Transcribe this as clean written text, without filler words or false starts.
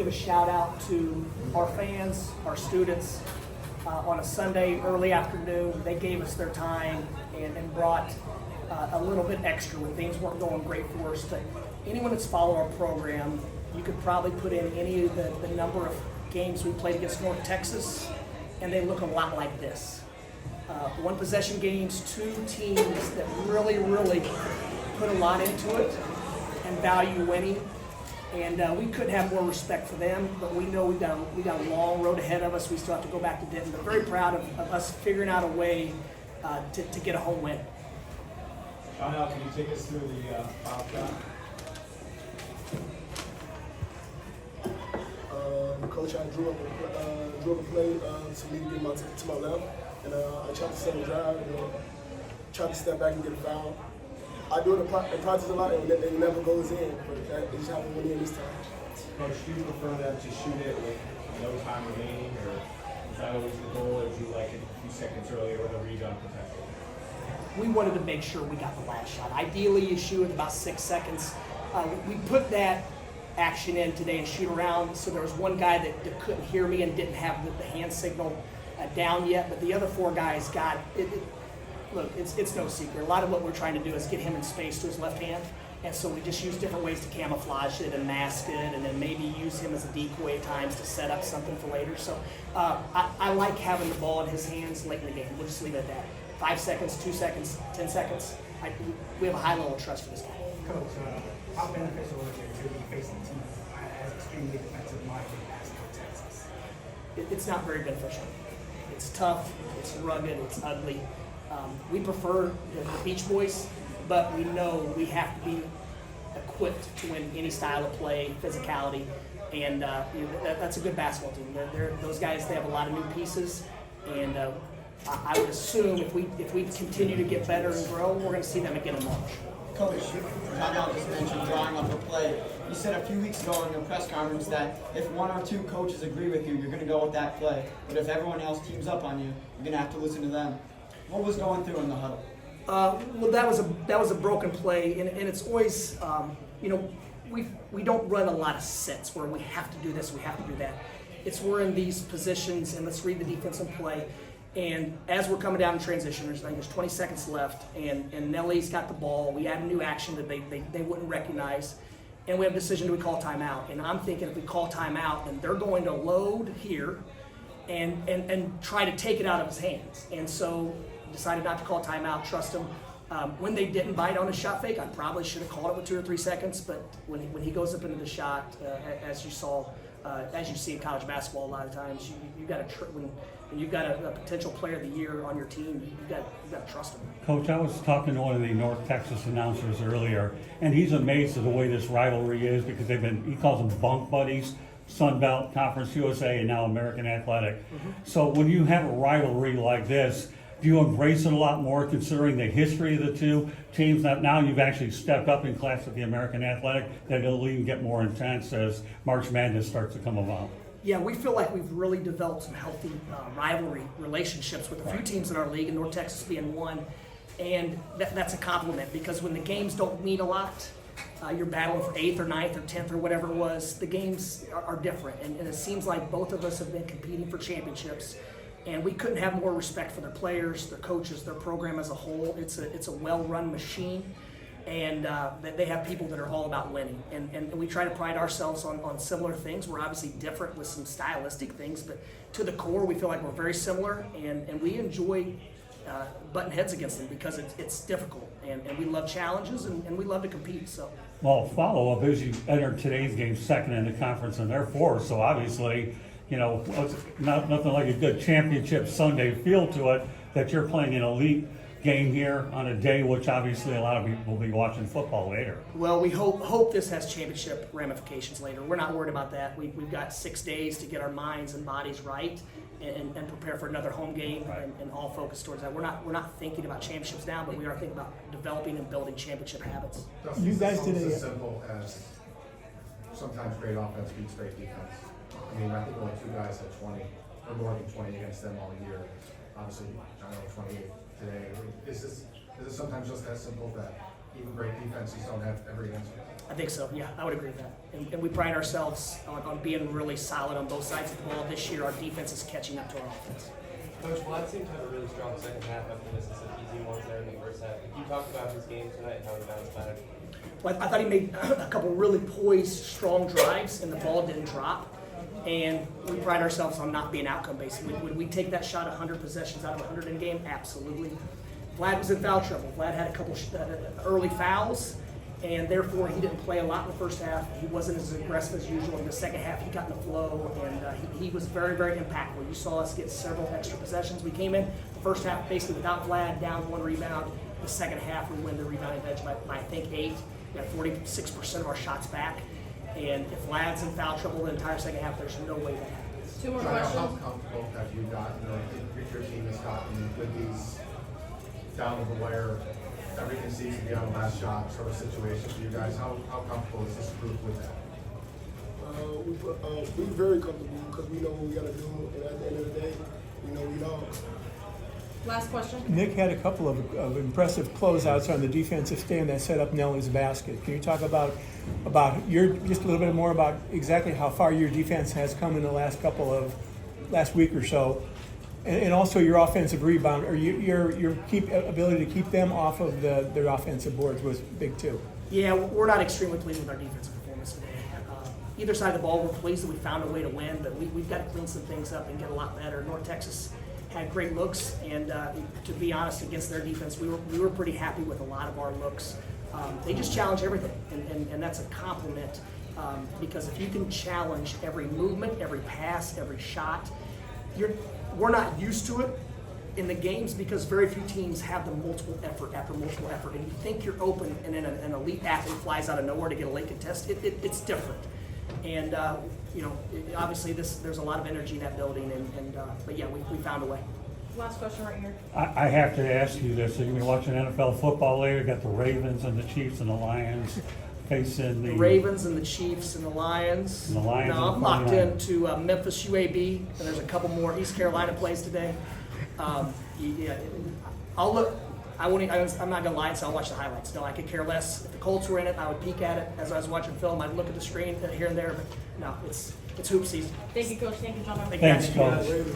Give a shout out to our fans, our students. On a Sunday early afternoon, they gave us their time and brought a little bit extra when things weren't going great for us. But anyone that's followed our program, you could probably put in any of the number of games we played against North Texas, and they look a lot like this. One possession games, two teams that really put a lot into it and value winning. And we couldn't have more respect for them, but we know we got a long road ahead of us. We still have to go back to Denton, but very proud of us figuring out a way to get a home win. Johnell, can you take us through the foul shot? Coach, I drew up a play to me to get to my left, and I tried to set a drive and tried to step back and get a foul. I do it in practice a lot, and it never goes in, but it just happened when in this time. Coach, do you prefer them to shoot it with no time remaining, or is that always the goal, or do you like it a few seconds earlier with a rebound potential? We wanted to make sure we got the last shot. Ideally, you shoot in about 6 seconds. We put that action in today and shoot around, so there was one guy that couldn't hear me and didn't have the hand signal down yet, but the other 4 guys got it. Look, it's no secret. A lot of what we're trying to do is get him in space to his left hand, and so we just use different ways to camouflage it and mask it, and then maybe use him as a decoy at times to set up something for later. So I like having the ball in his hands late in the game. We'll just leave it at that. 5 seconds, 2 seconds, 10 seconds. We have a high level of trust for this guy. Coach, how beneficial is it to be facing a team as extremely defensive minded as Texas? It's not very beneficial. It's tough, it's rugged, it's ugly. We prefer the Beach Boys, but we know we have to be equipped to win any style of play, physicality, and that's a good basketball team. Those guys, they have a lot of new pieces, and I would assume if we continue to get better and grow, we're going to see them again in March. Coach, Johnell just mentioned drawing up a play. You said a few weeks ago in your press conference that if 1 or 2 coaches agree with you, you're going to go with that play. But if everyone else teams up on you, you're going to have to listen to them. What was going through in the huddle? Well, that was a broken play, and it's always, we don't run a lot of sets where we have to do this, we have to do that. It's we're in these positions, and let's read the defensive play. And as we're coming down in transition, there's 20 seconds left, and Nelly's got the ball. We add a new action that they wouldn't recognize, and we have a decision: do we call timeout? And I'm thinking if we call timeout, then they're going to load here, and try to take it out of his hands. And so decided not to call timeout, trust him. When they didn't bite on a shot fake, I probably should have called it with 2 or 3 seconds. But when he goes up into the shot, as you saw, as you see in college basketball a lot of times, you got to when you've got a potential player of the year on your team, you got to trust him. Coach, I was talking to one of the North Texas announcers earlier, and he's amazed at the way this rivalry is because he calls them bunk buddies. Sun Belt, Conference USA, and now American Athletic. Mm-hmm. So when you have a rivalry like this, do you embrace it a lot more considering the history of the two teams? Now you've actually stepped up in class with the American Athletic, that it'll even get more intense as March Madness starts to come about. Yeah, we feel like we've really developed some healthy rivalry relationships with a few teams in our league, and North Texas being one. And that's a compliment because when the games don't mean a lot, you're battling for 8th or 9th or 10th or whatever it was, the games are different. And it seems like both of us have been competing for championships. And we couldn't have more respect for their players, their coaches, their program as a whole. It's a well-run machine, and they have people that are all about winning. And we try to pride ourselves on similar things. We're obviously different with some stylistic things, but to the core, we feel like we're very similar, and we enjoy butting heads against them because it's difficult, and we love challenges, and we love to compete. So. Well, follow-up is you entered today's game second in the conference in their 4, so obviously, nothing like a good championship Sunday feel to it that you're playing an elite game here on a day which obviously a lot of people will be watching football later. Well, we hope this has championship ramifications later. We're not worried about that. We've got 6 days to get our minds and bodies right and prepare for another home game, right, and all focused towards that. We're not thinking about championships now, but we are thinking about developing and building championship habits. You guys did it as simple as sometimes great offense beats great defense. I mean, I think only 2 guys had 20 or more than 20 against them all year. Obviously, Johnell 28 today. Is it sometimes just that simple that even great defenses don't have every answer. I think so, yeah, I would agree with that. And we pride ourselves on being really solid on both sides of the ball. This year, our defense is catching up to our offense. Coach, Vlad seemed to have a really strong second half after missing some easy ones there in the first half. Can you talk about his game tonight and how he bounced back? Well, I thought he made a couple really poised, strong drives, and the ball didn't drop. And we pride ourselves on not being outcome-based. Would we take that shot 100 possessions out of 100 in a game? Absolutely. Vlad was in foul trouble. Vlad had a couple early fouls, and therefore he didn't play a lot in the first half. He wasn't as aggressive as usual. In the second half, he got in the flow, and he was very, very impactful. You saw us get several extra possessions. We came in the first half basically without Vlad, down 1 rebound. The second half, we win the rebounding edge by I think 8. We had 46% of our shots back. And if Vlad's in foul trouble the entire second half, there's no way that happens. 2 more Johnell, how questions. comfortable have you gotten, or your team has gotten with these down to the wire, everything seems to be on the last shot sort of situation for you guys? How comfortable is this group with that? We're very comfortable because we know what we got to do, and at the end of the day, we know we dogs. Last question. Nick had a couple of impressive closeouts on the defensive stand that set up Nelly's basket. Can you talk about your just a little bit more about exactly how far your defense has come in the last week or so, and also your offensive rebound or your ability to keep them off of their offensive boards was big too. Yeah, we're not extremely pleased with our defensive performance today. Either side of the ball, we're pleased that we found a way to win, but we've got to clean some things up and get a lot better. North Texas had great looks, and to be honest, against their defense, we were pretty happy with a lot of our looks. They just challenge everything, and that's a compliment because if you can challenge every movement, every pass, every shot, we're not used to it in the games because very few teams have the multiple effort after multiple effort, and you think you're open, and then an elite athlete flies out of nowhere to get a late contest. It's different. And obviously there's a lot of energy in that building, but yeah, we found a way. Last question right here. I have to ask you this. You've been watching NFL football later. You got the Ravens and the Chiefs and the Lions facing the Ravens and the Chiefs and the Lions. And the Lions No, and I'm the locked 49ers. into Memphis UAB, and there's a couple more. East Carolina plays today. Yeah, I'll look. I'm not gonna lie and say I'll watch the highlights. No, I could care less. If the Colts were in it, I would peek at it as I was watching film. I'd look at the screen here and there, but no, it's hoop season. Thank you, Coach. Thank you, Johnell. Thank you, Thanks, guys. Coach.